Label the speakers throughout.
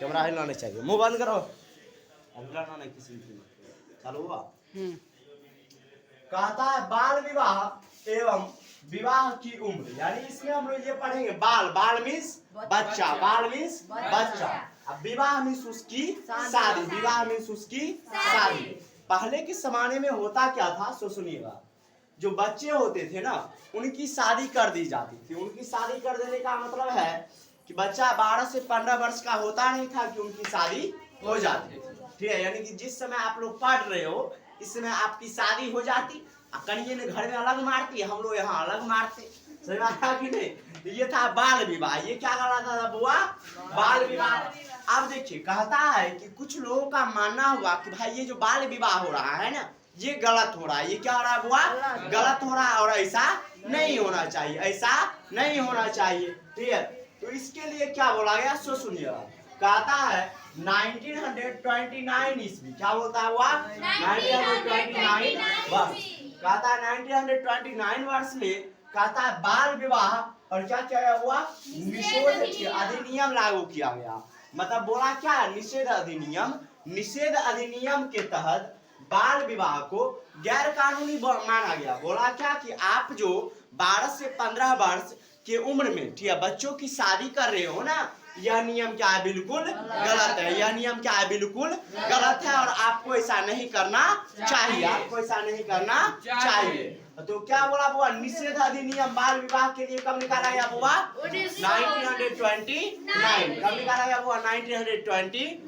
Speaker 1: Camera हिलना नहीं चाहिए, मुंह बंद करो, हिलाना नहीं किसी की। चालू हुआ। कहता है बाल विवाह एवं विवाह की उम्र, यानी इसमें हम लोग ये पढ़ेंगे बाल, बाल मीन्स बच्चा, बाल मीन्स बच्चा, अब विवाह मीन्स उसकी शादी, विवाह मीन्स उसकी शादी। पहले के जमाने में होता क्या था सो सुनिएगा, जो बच्चे होते थे ना उनकी शादी कर दी जाती थी। उनकी शादी कर देने का मतलब है कि बच्चा 12 से 15 वर्ष का होता नहीं था कि उनकी शादी हो जाती थी, ठीक है। यानी कि जिस समय आप लोग पढ़ रहे हो इस समय आपकी शादी हो जाती, कन्या ने घर में अलग मारती, हम लोग यहाँ अलग मारते, समझ में आया कि नहीं। ये था बाल विवाह। ये क्या कहलाता था बुआ, बाल विवाह। अब देखिए कहता है कि कुछ लोगों का मानना हुआ कि भाई ये जो बाल विवाह हो रहा है ना ये गलत हो रहा है। ये क्या हो रहा है बुआ, गलत हो रहा है और ऐसा नहीं होना चाहिए, ऐसा नहीं होना चाहिए, ठीक है। तो इसके लिए क्या बोला गया सो सुनिएगा। कहता है 1929 ईस्वी, क्या बोलता है हुआ 1929 वर्ष। कहता है 1929 वर्ष में कहता है बाल विवाह और क्या क्या हुआ, निषेध अधिनियम लागू किया गया। मतलब बोला क्या, निषेध अधिनियम, निषेध अधिनियम के तहत बाल विवाह को गैर कानूनी माना गया। बोला क्या कि आप जो 12 से 15 वर्ष के उम्र में, ठीक है, बच्चों की शादी कर रहे हो ना, यह नियम क्या है, बिल्कुल गलत है। यह नियम क्या है, बिल्कुल गलत है और आपको ऐसा नहीं करना चाहिए, आपको ऐसा नहीं करना चाहिए। तो क्या बोला बुआ, निषेध अधिनियम बाल विवाह के लिए कब निकाला गया बुआ, 1929। कब निकाला गया बुआ, 1929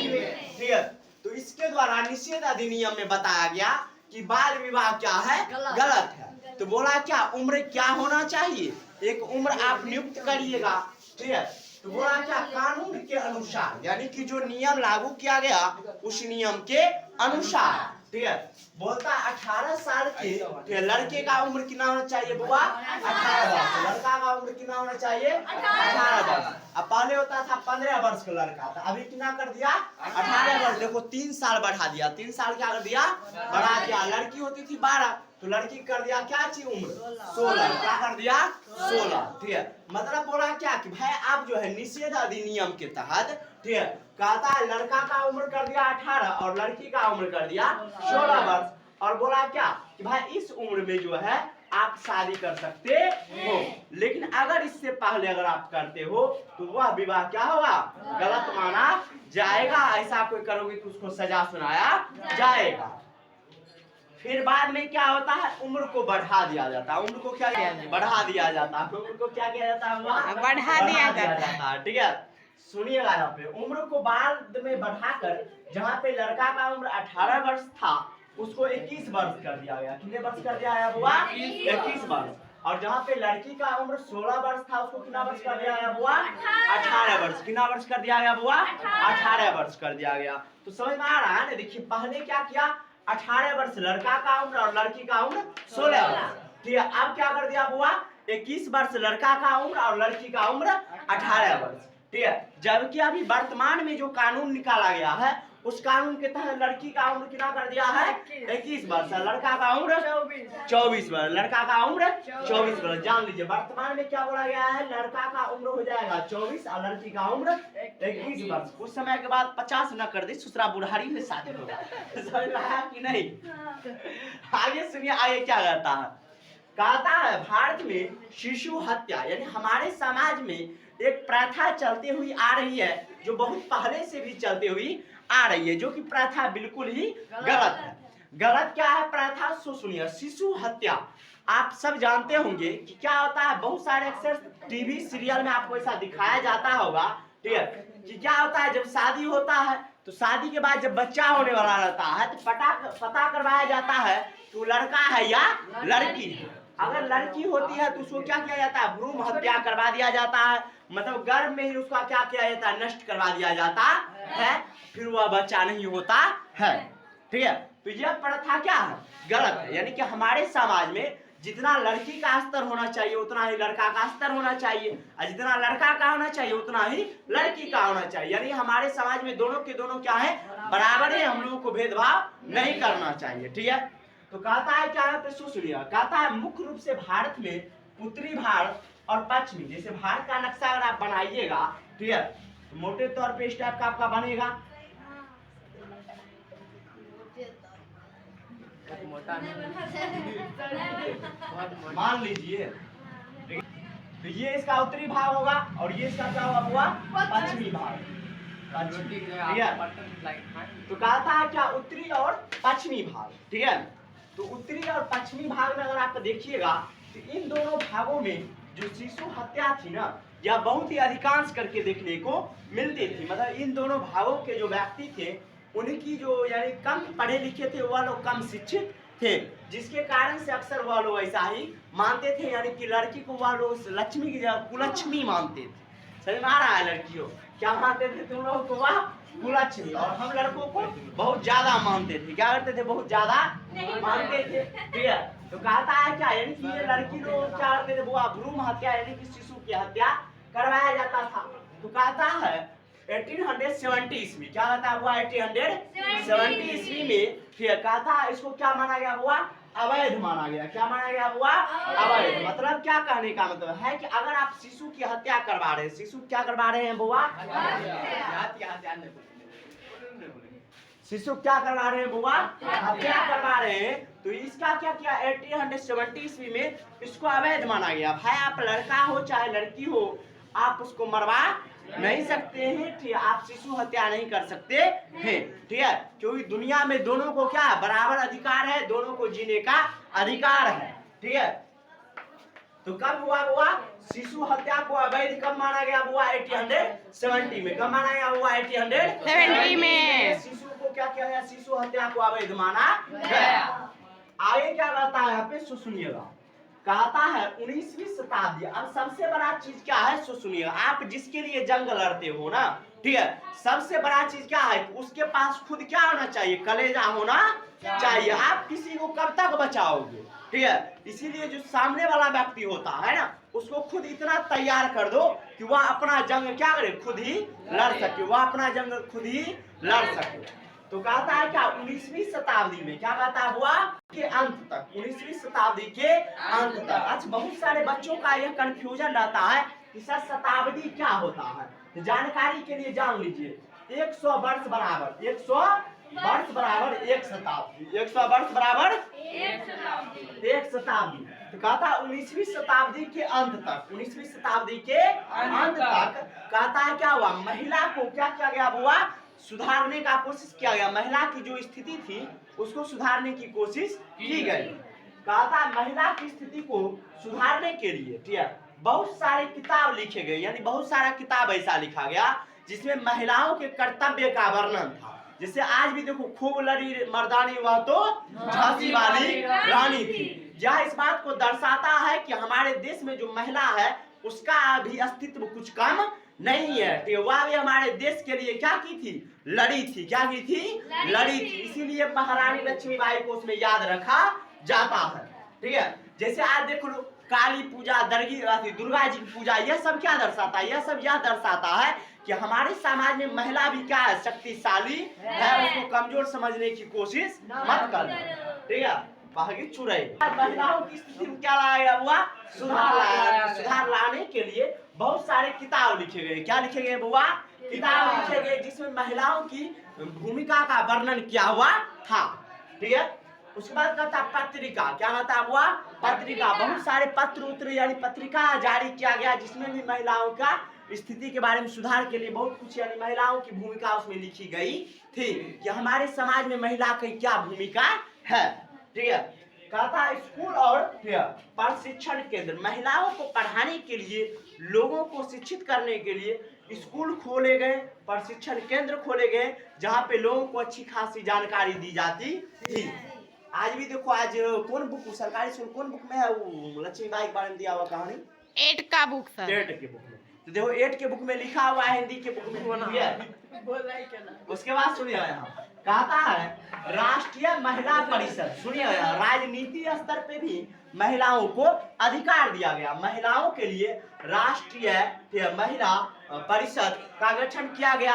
Speaker 1: में, ठीक है। तो इसके द्वारा निषेध अधिनियम में बताया गया कि बाल विवाह क्या है, गलत है। तो बोला क्या, उम्र क्या होना चाहिए, एक उम्र आप नियुक्त करिएगा, ठीक है। तो बोला क्या, कानून के अनुसार, यानी कि जो नियम लागू किया गया उस नियम के अनुसार, ठीक है। बोलता 18 साल के लड़के का उम्र कितना होना चाहिए बुआ, 18 वर्ष। लड़का का उम्र कितना होना चाहिए, 18 वर्ष। अब पहले होता था 15 वर्ष का लड़का था, अभी कितना कर दिया, 18 वर्ष। देखो 3 साल बढ़ा दिया, 3 साल क्या कर दिया, बढ़ा दिया। लड़की होती थी 12 तो लड़की कर दिया क्या चाहिए उम्र, 16। क्या कर दिया, 16, ठीक है। मतलब बोला क्या कि भाई आप जो है निषेध अधिनियम के तहत, ठीक है, कहता है लड़का का उम्र कर दिया 18 और लड़की का उम्र कर दिया 16 वर्ष। और बोला क्या कि भाई इस उम्र में जो है आप शादी कर सकते हो, लेकिन अगर इससे पहले अगर आप करते हो तो वह विवाह क्या होगा, गलत माना जाएगा। ऐसा कोई करोगे तो उसको सजा सुनाया जाएगा। फिर बाद में क्या होता है, उम्र को बढ़ा दिया जाता है। उम्र को क्या बढ़ा दिया जाता है, उम्र को क्या किया जाता है, बढ़ा दिया जाता है, ठीक है। सुनिएगा यहाँ पे, उम्र को बाद में बढ़ाकर जहाँ पे लड़का का उम्र 18 वर्ष था उसको 21 वर्ष कर दिया गया। कितने वर्ष कर दिया गया बुआ, 21 वर्ष। और जहाँ पे लड़की का उम्र 16 वर्ष था उसको कितना वर्ष कर दिया गया बुआ, 18 वर्ष। कितना वर्ष कर दिया गया बुआ, 18 वर्ष कर दिया गया। तो समझ में आ रहा है ना। देखिए पहले क्या किया, 18 वर्ष लड़का का उम्र और लड़की का उम्र 16 वर्ष, ठीक है। अब क्या कर दिया बुआ, 21 वर्ष लड़का का उम्र और लड़की का उम्र 18 वर्ष, ठीक है। जबकि अभी वर्तमान में जो कानून निकाला गया है उस कानून के तहत लड़की का उम्र कितना कर दिया है, 21 वर्ष, लड़का का उम्र 24 वर्ष, लड़का का उम्र 24 वर्ष। जान लीजिए वर्तमान में क्या बोला गया है, लड़का का उम्र हो जाएगा 24 और लड़की का उम्र 21 वर्ष। कुछ समय के बाद 50 न कर दी, ससुरा बुढ़ारी में शादी होगा। समझ में आया कि नहीं। आगे सुनिए, आगे क्या कहता है। कहता है भारत में शिशु हत्या, यानी हमारे समाज में एक प्रथा चलती हुई आ रही है जो बहुत पहले से भी चलती हुई आ रही है, जो कि प्रथा बिल्कुल ही गलत है। गलत क्या है प्रथा, सो सुनिए। शिशु हत्या आप सब जानते होंगे कि क्या होता है, बहुत सारे अक्सर टीवी सीरियल में आपको ऐसा दिखाया जाता होगा, ठीक है, कि क्या होता है जब शादी होता है तो शादी के बाद जब बच्चा होने वाला रहता है तो पता करवाया जाता है कि वो लड़का है या लड़की है। अगर लड़की होती है तो उसको क्या किया जाता है, भ्रूण हत्या करवा दिया जाता है, मतलब गर्भ में ही उसका क्या किया जाता है, नष्ट करवा दिया जाता है, फिर वह बच्चा नहीं होता है, ठीक है। तो यह प्रथा क्या है, गलत है। यानी कि हमारे समाज में जितना लड़की का स्तर होना चाहिए उतना ही लड़का का स्तर होना चाहिए, और जितना लड़का का होना चाहिए उतना ही लड़की का होना चाहिए। यानी हमारे समाज में दोनों के दोनों क्या है, बराबर है, हम लोगों को भेदभाव नहीं करना चाहिए, ठीक है। तो कहता है क्या है, सुनिएगा। कहता है मुख्य रूप से भारत में उत्तरी भारत और पश्चिमी, जैसे भारत का नक्शा अगर आप बनाइएगा, ठीक है, तो मोटे तौर पे इस टाइप का आपका बनेगा। मान लीजिए तो ये इसका उत्तरी भाग होगा और ये इसका क्या हुआ पश्चिमी भाग। तो कहता है क्या उत्तरी और पश्चिमी भाग, ठीक है। तो उत्तरी और पश्चिमी भाग में अगर आप देखिएगा तो इन दोनों भागों में जो शिशु हत्या थी ना, यह बहुत ही अधिकांश करके देखने को मिलती थी। मतलब इन दोनों भागों के जो व्यक्ति थे उनकी जो यानी कम पढ़े लिखे थे वह लोग कम शिक्षित थे, जिसके कारण से अक्सर वह लोग ऐसा ही मानते थे, यानी कि लड़की को वह लोग लक्ष्मी की जगह कुलक्ष्मी मानते थे। समझ में आ रहा है? लड़कियों क्या मानते थे तुम लोग को? वह कुलक्ष्मी। और हम लड़कों को बहुत ज्यादा मानते थे। क्या करते थे? बहुत ज्यादा मानते थे, ठीक है। तो कहता है क्या, यानी कि ये लड़की लोग क्या करते थे? वो भ्रूण हत्या यानी कि शिशु की हत्या करवाया जाता था। तो कहता है 1870 ईस्वी, क्या कहता है? हुआ 1870 ईस्वी में फिर कहता है इसको क्या माना गया? हुआ अवैध माना गया। क्या माना गया? हुआ अवैध। मतलब क्या कहने का मतलब है कि अगर आप शिशु की हत्या करवा रहे हैं, शिशु क्या करवा रहे हैं बुआ? शिशु क्या करवा रहे हैं बुआ? हत्या करवा रहे हैं। तो इसका क्या किया 1870 ईस्वी में? इसको अवैध माना गया। भाई आप लड़का हो चाहे लड़की हो, आप उसको मरवा नहीं सकते हैं, ठीक है। आप शिशु हत्या नहीं कर सकते हैं, ठीक है। क्योंकि दुनिया में दोनों को क्या बराबर अधिकार है, दोनों को जीने का अधिकार है, ठीक है। तो कब हुआ बुआ शिशु हत्या को अवैध? कब माना गया बुआ? 1870 में। कब माना गया बुआ? 1870 में शिशु को क्या किया गया? शिशु हत्या को अवैध माना गया। आगे क्या कहता है यहाँ पे? सुनिएगा, कहता है 19वीं शताब्दी। अब सबसे बड़ा चीज क्या है? सुनिएगा, आप जिसके लिए जंग लड़ते हो ना, ठीक है, सबसे बड़ा चीज क्या है? उसके पास खुद क्या होना चाहिए? कलेजा होना चाहिए। आप किसी को कब तक बचाओगे, ठीक है। इसीलिए जो सामने वाला व्यक्ति होता है ना, उसको खुद इतना तैयार कर दो कि वह अपना जंग क्या करे? खुद ही लड़ सके, वह अपना जंग खुद ही लड़ सके। तो कहता है क्या 19वीं शताब्दी में? क्या कहता है हुआ के अंत तक, 19वीं शताब्दी के अंत तक। अच्छा, बहुत सारे बच्चों का यह कंफ्यूजन रहता है कि सर शताब्दी क्या होता है। तो जानकारी के लिए जान लीजिए, 100 वर्ष बराबर 100 वर्ष बराबर एक शताब्दी, 100 वर्ष बराबर एक शताब्दी। तो कहता 19वीं शताब्दी के अंत तक, 19वीं शताब्दी के अंत तक कहता है क्या हुआ? महिला को क्या किया गया हुआ? सुधारने का कोशिश किया गया। महिला की जो स्थिति थी उसको सुधारने की कोशिश की गई। कहता महिला की स्थिति को सुधारने के लिए, ठीक है, बहुत सारे किताब लिखे गए, यानी बहुत सारा किताब ऐसा लिखा गया जिसमें महिलाओं के कर्तव्य का वर्णन था। जैसे आज भी देखो, खूब लड़ी मर्दानी वह तो झांसी वाली रानी थी। यह इस बात को दर्शाता है कि हमारे देश में जो महिला है उसका भी अस्तित्व कुछ कम नहीं है, तो वह भी हमारे देश के लिए क्या की थी? लड़ी थी। क्या की थी? लड़ी थी। इसीलिए महारानी लक्ष्मीबाई को उसमें याद रखा जाता है, ठीक है। जैसे आज देखो काली पूजा, दुर्गा जी की पूजा, यह सब क्या दर्शाता है? यह सब यह दर्शाता है कि हमारे समाज में महिला भी क्या है? शक्तिशाली है। उसको कमजोर समझने की कोशिश मत करना, ठीक है। बागी चुराई महिलाओं की स्थिति में क्या लाया हुआ? सुधार लाने के लिए बहुत सारे किताब लिखे गए। क्या लिखे गए बुआ? किताब लिखे गए जिसमें महिलाओं की भूमिका का वर्णन किया हुआ था, ठीक है। उसके बाद कहता पत्रिका। क्या कहता है बुआ? पत्रिका। बहुत सारे पत्र उत्तर यानी पत्रिका जारी किया गया जिसमें भी महिलाओं का स्थिति के बारे में सुधार के लिए बहुत कुछ, यानी महिलाओं की भूमिका उसमें लिखी गई थी कि हमारे समाज में महिला की क्या भूमिका है, ठीक है। कहता स्कूल और प्रशिक्षण केंद्र, महिलाओं को पढ़ाने के लिए, लोगों को शिक्षित करने के लिए स्कूल खोले गए, प्रशिक्षण केंद्र खोले गए जहाँ पे लोगों को अच्छी खासी जानकारी दी जाती थी। आज भी देखो, आज कौन बुक सरकारी स्कूल कौन बुक में है? वो लक्ष्मीबाई के बारे में दिया हुआ कहानी
Speaker 2: 8 का बुक सर,
Speaker 1: 8 के बुक में। तो देखो 8 के बुक में लिखा हुआ है, हिंदी के बुक में बना है। उसके बाद सुनिए यहाँ कहता है राष्ट्रीय महिला परिषद। सुनिए, राजनीति स्तर पे भी महिलाओं को अधिकार दिया गया। महिलाओं के लिए राष्ट्रीय महिला परिषद का गठन किया गया।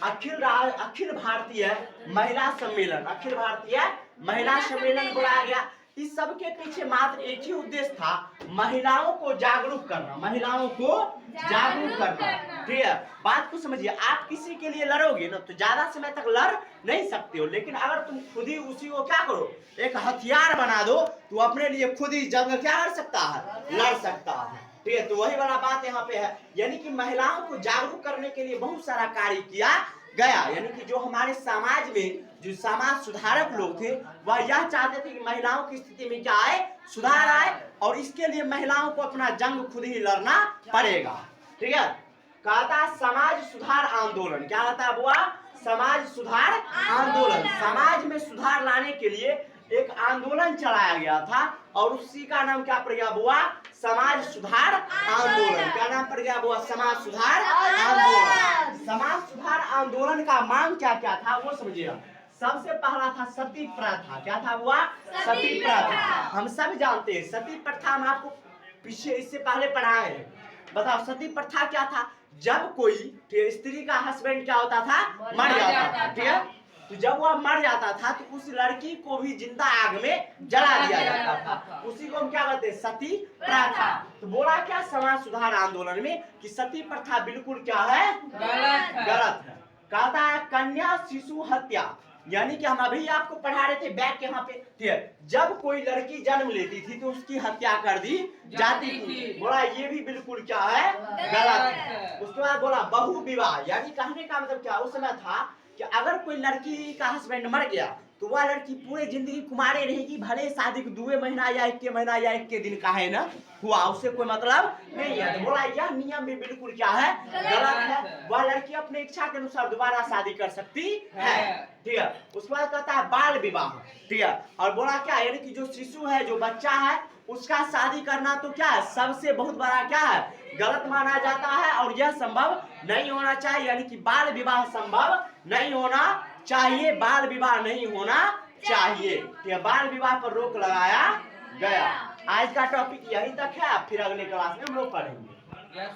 Speaker 1: अखिल भारतीय महिला सम्मेलन, अखिल भारतीय महिला सम्मेलन बुलाया गया। इस सब के पीछे मात्र एक ही उद्देश्य था, महिलाओं को जागरूक करना, महिलाओं को जागरूक करना। ठीक है, बात को समझिए। आप किसी के लिए लड़ोगे ना तो ज्यादा समय तक लड़ नहीं सकते हो, लेकिन अगर तुम खुद ही उसी को क्या करो, एक हथियार बना दो, तो अपने लिए खुद ही जंग क्या कर सकता है, लड़ सकता है। ठीक है, तो वही वाला बात यहाँ पे है, यानी कि महिलाओं को जागरूक करने के लिए बहुत सारा कार्य किया गया। यानी कि जो हमारे समाज में जो समाज सुधारक लोग थे वह यह चाहते थे कि महिलाओं की स्थिति में क्या आए, सुधार आए, और इसके लिए महिलाओं को अपना जंग खुद ही लड़ना पड़ेगा। ठीक है, कहता समाज सुधार आंदोलन, क्या कहता है बुआ, समाज सुधार आंदोलन। समाज में सुधार लाने के लिए एक आंदोलन चलाया गया था और उसी का नाम क्या पड़ गया बुआ, समाज सुधार आंदोलन। क्या नाम पड़ गया बुआ, समाज सुधार आंदोलन। समाज सुधार आंदोलन का मांग क्या क्या था वो समझिएगा। सबसे पहला था सती प्रथा। क्या था बुआ, सती प्रथा। हम सब जानते हैं सती प्रथा, हम आपको पीछे इससे पहले पढ़ाए हैं। बताओ सती प्रथा क्या था, जब कोई स्त्री का हस्बैंड क्या होता था, मर जाता था। ठीक है, तो जब वह मर जाता था तो उस लड़की को भी जिंदा आग में जला दिया जाता था, उसी को हम क्या कहते हैं, सती प्रथा। तो बोला क्या समाज सुधार आंदोलन में कि सती प्रथा बिल्कुल क्या है, गलत है। कहता है कन्या शिशु हत्या, यानी कि हम अभी आपको पढ़ा रहे थे बैक यहाँ पे, ठीक है, जब कोई लड़की जन्म लेती थी तो उसकी हत्या कर दी जाती थी। बोला ये भी बिल्कुल क्या है, गलत है। उसके बाद बोला बहु विवाह, यानी कहने का मतलब क्या, उस समय था कि अगर कोई लड़की का हस्बैंड मर गया तो वह लड़की पूरे जिंदगी कुमारे रहेगी, भले शादी को 2 महीना या 1 महीना या 1 दिन का है ना हुआ, उससे कोई मतलब नहीं है। तो बोला यह नियम भी बिल्कुल क्या है, गलत है। वह लड़की अपने इच्छा के अनुसार दोबारा शादी कर सकती है। ठीक है, उसके बाद कहता है बाल विवाह। ठीक है, और बोला क्या, यानी कि जो शिशु है, जो बच्चा है, उसका शादी करना तो क्या है, सबसे बहुत बड़ा क्या है, गलत माना जाता है और यह संभव नहीं होना चाहिए। यानी कि बाल विवाह संभव नहीं होना चाहिए, बाल विवाह नहीं होना चाहिए। ठीक है, बाल विवाह पर रोक लगाया गया। आज का टॉपिक यही तक है, फिर अगले क्लास में हम लोग पढ़ेंगे।